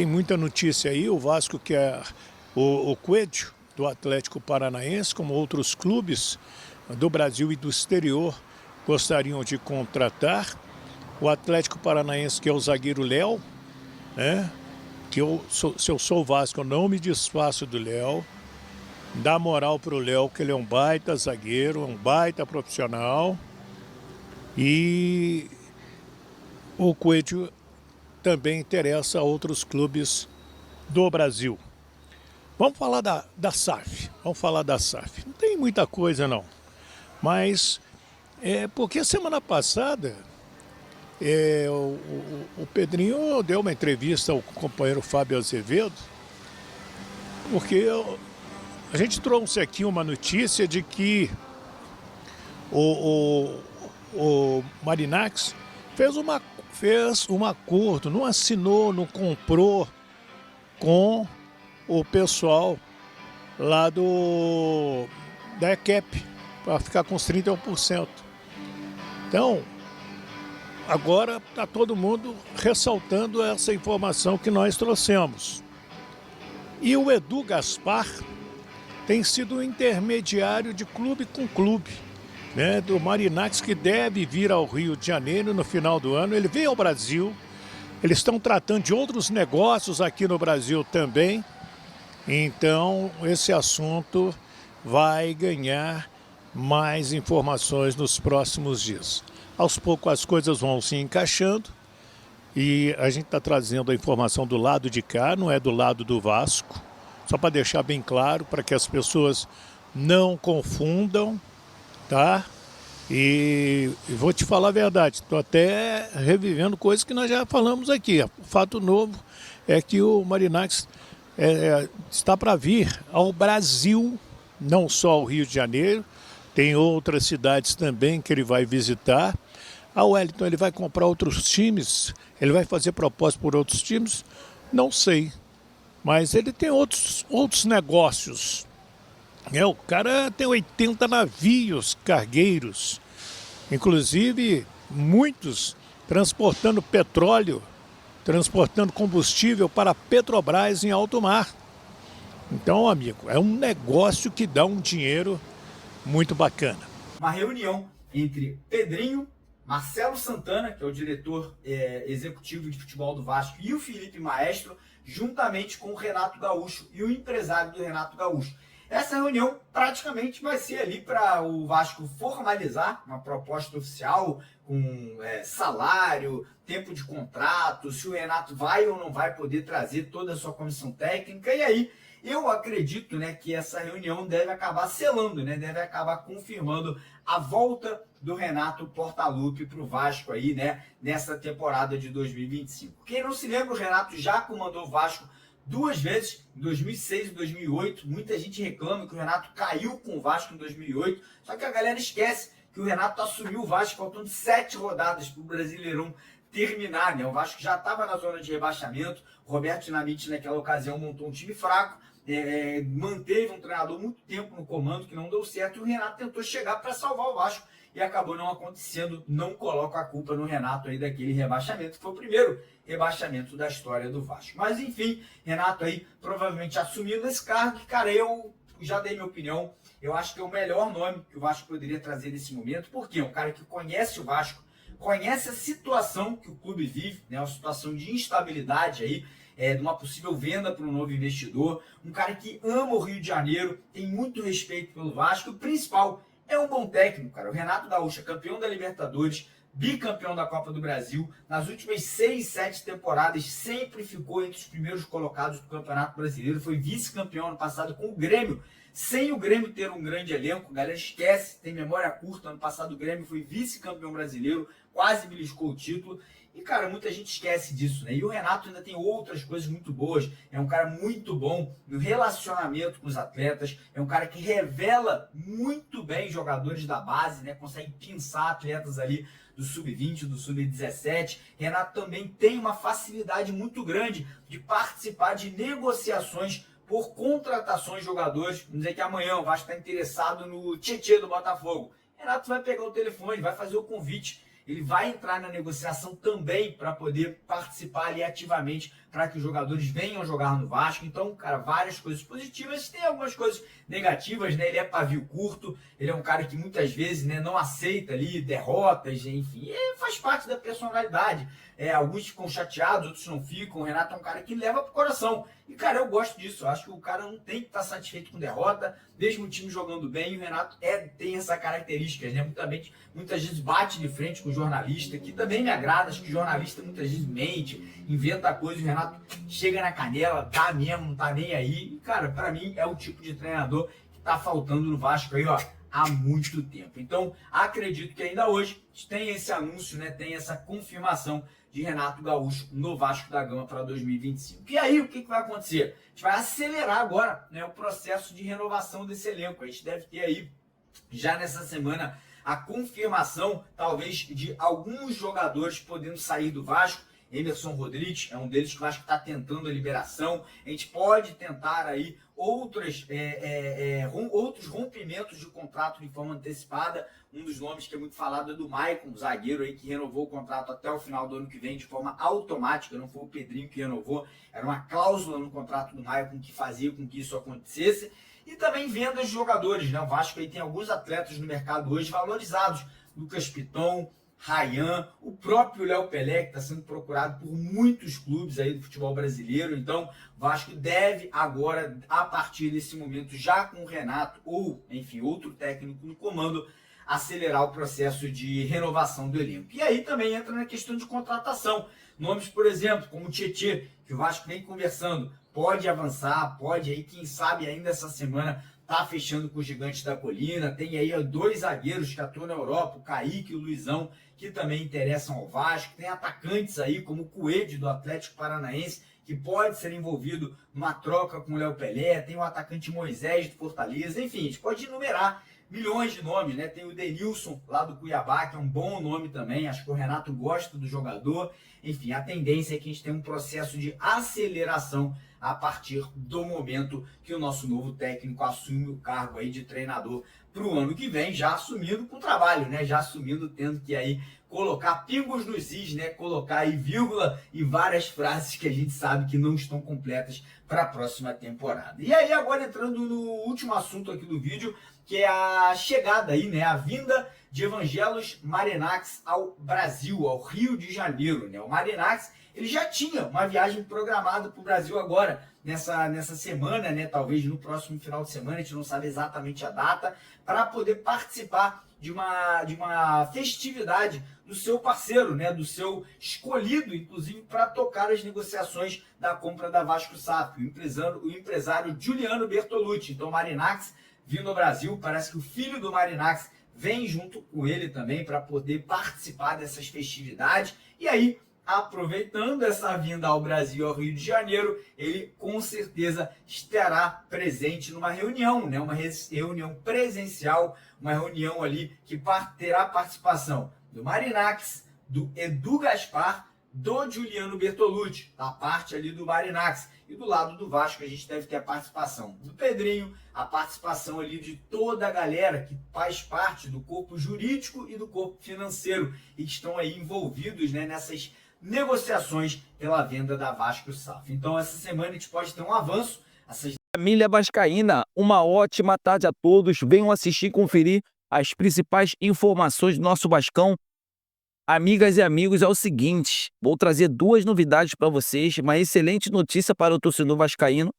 Tem muita notícia aí, o Vasco quer o Coelho, do Atlético Paranaense, como outros clubes do Brasil e do exterior gostariam de contratar. O Atlético Paranaense, que é o zagueiro Léo, né? Se eu sou o Vasco, eu não me desfaço do Léo. Dá moral pro Léo, que ele é um baita zagueiro, um baita profissional. E o Coelho também interessa a outros clubes do Brasil. Vamos falar da SAF. Vamos falar da SAF. Não tem muita coisa, não. Mas porque semana passada o Pedrinho deu uma entrevista ao companheiro Fábio Azevedo, porque a gente trouxe aqui uma notícia de que o Marinax fez um acordo, não assinou, não comprou com o pessoal lá da EQEP, para ficar com os 31%. Então, agora está todo mundo ressaltando essa informação que nós trouxemos. E o Edu Gaspar tem sido um intermediário de clube com clube, né, do Marinax, que deve vir ao Rio de Janeiro no final do ano. Ele veio ao Brasil, eles estão tratando de outros negócios aqui no Brasil também. Então, esse assunto vai ganhar mais informações nos próximos dias. Aos poucos as coisas vão se encaixando e a gente está trazendo a informação do lado de cá, não é do lado do Vasco, só para deixar bem claro, para que as pessoas não confundam, tá? E vou te falar a verdade, estou até revivendo coisas que nós já falamos aqui. O fato novo é que o Marinax está para vir ao Brasil, não só ao Rio de Janeiro, tem outras cidades também que ele vai visitar. A Wellington, ele vai comprar outros times, ele vai fazer propósito por outros times, não sei, mas ele tem outros negócios. O cara tem 80 navios cargueiros, inclusive muitos transportando petróleo, transportando combustível para a Petrobras em alto mar. Então, amigo, é um negócio que dá um dinheiro muito bacana. Uma reunião entre Pedrinho, Marcelo Santana, que é o diretor executivo de futebol do Vasco, e o Felipe Maestro, juntamente com o Renato Gaúcho e o empresário do Renato Gaúcho. Essa reunião praticamente vai ser ali para o Vasco formalizar uma proposta oficial com salário, tempo de contrato, se o Renato vai ou não vai poder trazer toda a sua comissão técnica. E aí eu acredito, né, que essa reunião deve acabar selando, né, deve acabar confirmando a volta do Renato Portaluppi para o Vasco aí, né, nessa temporada de 2025. Quem não se lembra, o Renato já comandou o Vasco duas vezes, em 2006 e 2008. Muita gente reclama que o Renato caiu com o Vasco em 2008, só que a galera esquece que o Renato assumiu o Vasco faltando 7 rodadas para o Brasileirão terminar, né? O Vasco já estava na zona de rebaixamento, o Roberto Dinamite naquela ocasião montou um time fraco, manteve um treinador muito tempo no comando que não deu certo, e o Renato tentou chegar para salvar o Vasco e acabou não acontecendo. Não coloco a culpa no Renato aí daquele rebaixamento, que foi o primeiro rebaixamento da história do Vasco. Mas enfim, Renato aí provavelmente assumindo esse cargo, que, cara, eu já dei minha opinião, eu acho que é o melhor nome que o Vasco poderia trazer nesse momento, porque é um cara que conhece o Vasco, conhece a situação que o clube vive, né, uma situação de instabilidade aí, de uma possível venda para um novo investidor, um cara que ama o Rio de Janeiro, tem muito respeito pelo Vasco, e o principal, é um bom técnico, cara. O Renato Gaúcho é campeão da Libertadores, bicampeão da Copa do Brasil, nas últimas 6, 7 temporadas sempre ficou entre os primeiros colocados do Campeonato Brasileiro, foi vice-campeão ano passado com o Grêmio, sem o Grêmio ter um grande elenco. A galera esquece, tem memória curta, ano passado o Grêmio foi vice-campeão brasileiro, quase beliscou o título. E, cara, muita gente esquece disso, né? E o Renato ainda tem outras coisas muito boas. É um cara muito bom no relacionamento com os atletas. É um cara que revela muito bem jogadores da base, né? Consegue pinçar atletas ali do sub-20, do sub-17. Renato também tem uma facilidade muito grande de participar de negociações por contratações de jogadores. Vamos dizer que amanhã o Vasco está interessado no Tietê do Botafogo. Renato vai pegar o telefone, vai fazer o convite. ele vai entrar na negociação também para poder participar ali ativamente para que os jogadores venham jogar no Vasco. Então, cara, várias coisas positivas, tem algumas coisas negativas, né? Ele é pavio curto, ele é um cara que muitas vezes, né, não aceita ali derrotas, enfim, faz parte da personalidade. Alguns ficam chateados, outros não ficam. O Renato é um cara que leva pro coração. E, cara, eu gosto disso. Eu acho que o cara não tem que estar satisfeito com derrota, mesmo o time jogando bem. E o Renato tem essa característica, né? Muitas vezes bate de frente com o jornalista, que também me agrada. Acho que o jornalista muitas vezes mente, inventa coisas. O Renato chega na canela, tá mesmo, não tá nem aí. E, cara, pra mim é o tipo de treinador que tá faltando no Vasco aí, ó, há muito tempo. Então, acredito que ainda hoje tem esse anúncio, né? Tem essa confirmação de Renato Gaúcho no Vasco da Gama para 2025. E aí, o que vai acontecer? A gente vai acelerar agora, né, o processo de renovação desse elenco. A gente deve ter aí, já nessa semana, a confirmação, talvez, de alguns jogadores podendo sair do Vasco. Emerson Rodrigues é um deles que o Vasco está tentando a liberação. A gente pode tentar aí outros rompimentos de contrato de forma antecipada. Um dos nomes que é muito falado é do Maicon, zagueiro aí que renovou o contrato até o final do ano que vem de forma automática. Não foi o Pedrinho que renovou, era uma cláusula no contrato do Maicon que fazia com que isso acontecesse. E também vendas de jogadores, né? O Vasco aí tem alguns atletas no mercado hoje valorizados. Lucas Piton, Ryan, o próprio Léo Pelé, que está sendo procurado por muitos clubes aí do futebol brasileiro. Então, o Vasco deve agora, a partir desse momento, já com o Renato ou, enfim, outro técnico no comando, acelerar o processo de renovação do elenco. E aí também entra na questão de contratação. Nomes, por exemplo, como o Tietê, que o Vasco vem conversando, pode avançar, pode aí, quem sabe ainda essa semana, tá fechando com o Gigante da Colina. Tem aí dois zagueiros que atuam na Europa, o Kaique e o Luizão, que também interessam ao Vasco. Tem atacantes aí, como o Coelho do Atlético Paranaense, que pode ser envolvido numa troca com o Léo Pelé. Tem o atacante Moisés do Fortaleza. Enfim, a gente pode enumerar milhões de nomes, né? Tem o Denilson lá do Cuiabá, que é um bom nome também. Acho que o Renato gosta do jogador. Enfim, a tendência é que a gente tenha um processo de aceleração a partir do momento que o nosso novo técnico assume o cargo aí de treinador para o ano que vem, já assumindo com trabalho, né? Já assumindo, tendo que aí colocar pingos nos is, né? Colocar aí vírgula e várias frases que a gente sabe que não estão completas para a próxima temporada. E aí agora entrando no último assunto aqui do vídeo, que é a chegada aí, né? A vinda de Evangelos Marinax ao Brasil, ao Rio de Janeiro, né? O Marinax, ele já tinha uma viagem programada para o Brasil agora, nessa semana, né? Talvez no próximo final de semana, a gente não sabe exatamente a data, para poder participar de uma festividade do seu parceiro, né? Do seu escolhido, inclusive, para tocar as negociações da compra da Vasco SAF, o empresário Giuliano Bertolucci. Então, o Marinax vindo ao Brasil, parece que o filho do Marinax vem junto com ele também para poder participar dessas festividades. E aí, aproveitando essa vinda ao Brasil, ao Rio de Janeiro, ele com certeza estará presente numa reunião, né? Uma reunião presencial, uma reunião ali que terá participação do Marinax, do Edu Gaspar, do Giuliano Bertolucci, da parte ali do Marinax. E do lado do Vasco a gente deve ter a participação do Pedrinho, a participação ali de toda a galera que faz parte do corpo jurídico e do corpo financeiro e que estão aí envolvidos, né, nessas negociações pela venda da Vasco SAF. Então essa semana a gente pode ter um avanço. Família vascaína, uma ótima tarde a todos. Venham assistir e conferir as principais informações do nosso Vascão. Amigas e amigos, é o seguinte, vou trazer duas novidades para vocês, uma excelente notícia para o torcedor vascaíno.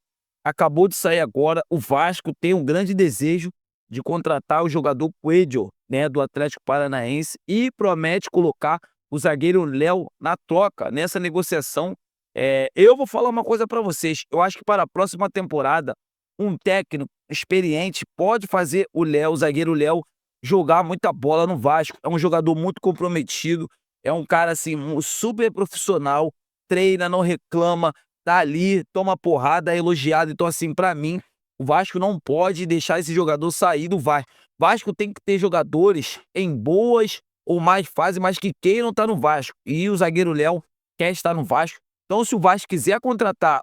Acabou de sair agora, o Vasco tem um grande desejo de contratar o jogador Coelho, né, do Atlético Paranaense, e promete colocar o zagueiro Léo na troca, nessa negociação. Eu vou falar uma coisa para vocês, eu acho que para a próxima temporada, um técnico experiente pode fazer o zagueiro Léo, jogar muita bola no Vasco. É um jogador muito comprometido, é um cara assim, super profissional, treina, não reclama, tá ali, toma porrada, é elogiado. Então assim, pra mim, o Vasco não pode deixar esse jogador sair do Vasco. O Vasco tem que ter jogadores em boas ou mais fases, mas que queiram estar no Vasco. E o zagueiro Léo quer estar no Vasco. Então se o Vasco quiser contratar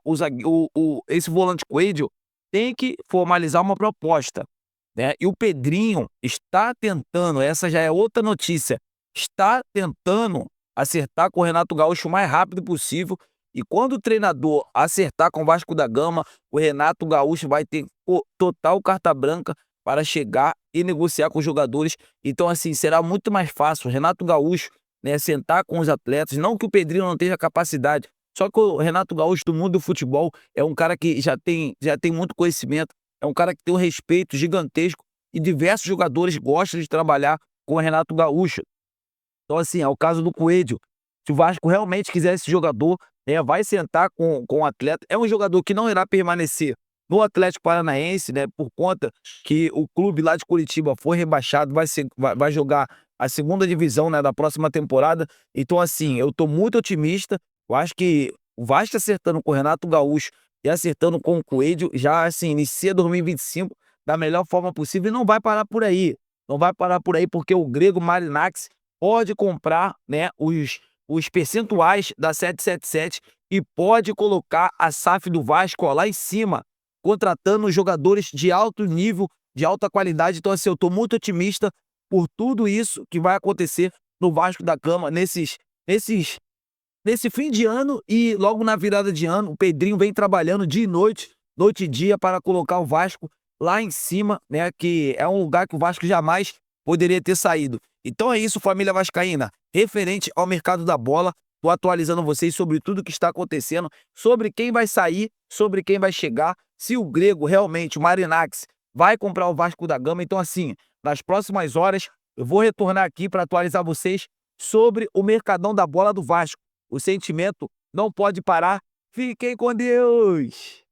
esse volante Coelho, tem que formalizar uma proposta, né? E o Pedrinho está tentando, essa já é outra notícia, está tentando acertar com o Renato Gaúcho o mais rápido possível. E quando o treinador acertar com o Vasco da Gama, o Renato Gaúcho vai ter total carta branca para chegar e negociar com os jogadores. Então, assim, será muito mais fácil o Renato Gaúcho, né, sentar com os atletas. Não que o Pedrinho não tenha capacidade, só que o Renato Gaúcho do mundo do futebol é um cara que já tem muito conhecimento, é um cara que tem um respeito gigantesco e diversos jogadores gostam de trabalhar com o Renato Gaúcho. Então, assim, é o caso do Coelho. Se o Vasco realmente quiser esse jogador, né, vai sentar com o atleta. É um jogador que não irá permanecer no Atlético Paranaense, né, por conta que o clube lá de Curitiba foi rebaixado, vai jogar a segunda divisão, né, da próxima temporada. Então, assim, eu tô muito otimista. Eu acho que o Vasco acertando com o Renato Gaúcho e acertando com o Coelho, já, assim, inicia 2025 da melhor forma possível e não vai parar por aí. Não vai parar por aí porque o grego Marinax pode comprar, né, os percentuais da 777 e pode colocar a SAF do Vasco, ó, lá em cima, contratando jogadores de alto nível, de alta qualidade. Então, assim, eu tô muito otimista por tudo isso que vai acontecer no Vasco da Gama nesse fim de ano e logo na virada de ano. O Pedrinho vem trabalhando dia e noite, noite e dia, para colocar o Vasco lá em cima, né, que é um lugar que o Vasco jamais poderia ter saído. Então é isso, família vascaína. Referente ao mercado da bola, tô atualizando vocês sobre tudo que está acontecendo, sobre quem vai sair, sobre quem vai chegar, se o grego realmente, o Marinax, vai comprar o Vasco da Gama. Então, assim, nas próximas horas, eu vou retornar aqui para atualizar vocês sobre o mercadão da bola do Vasco. O sentimento não pode parar. Fiquem com Deus!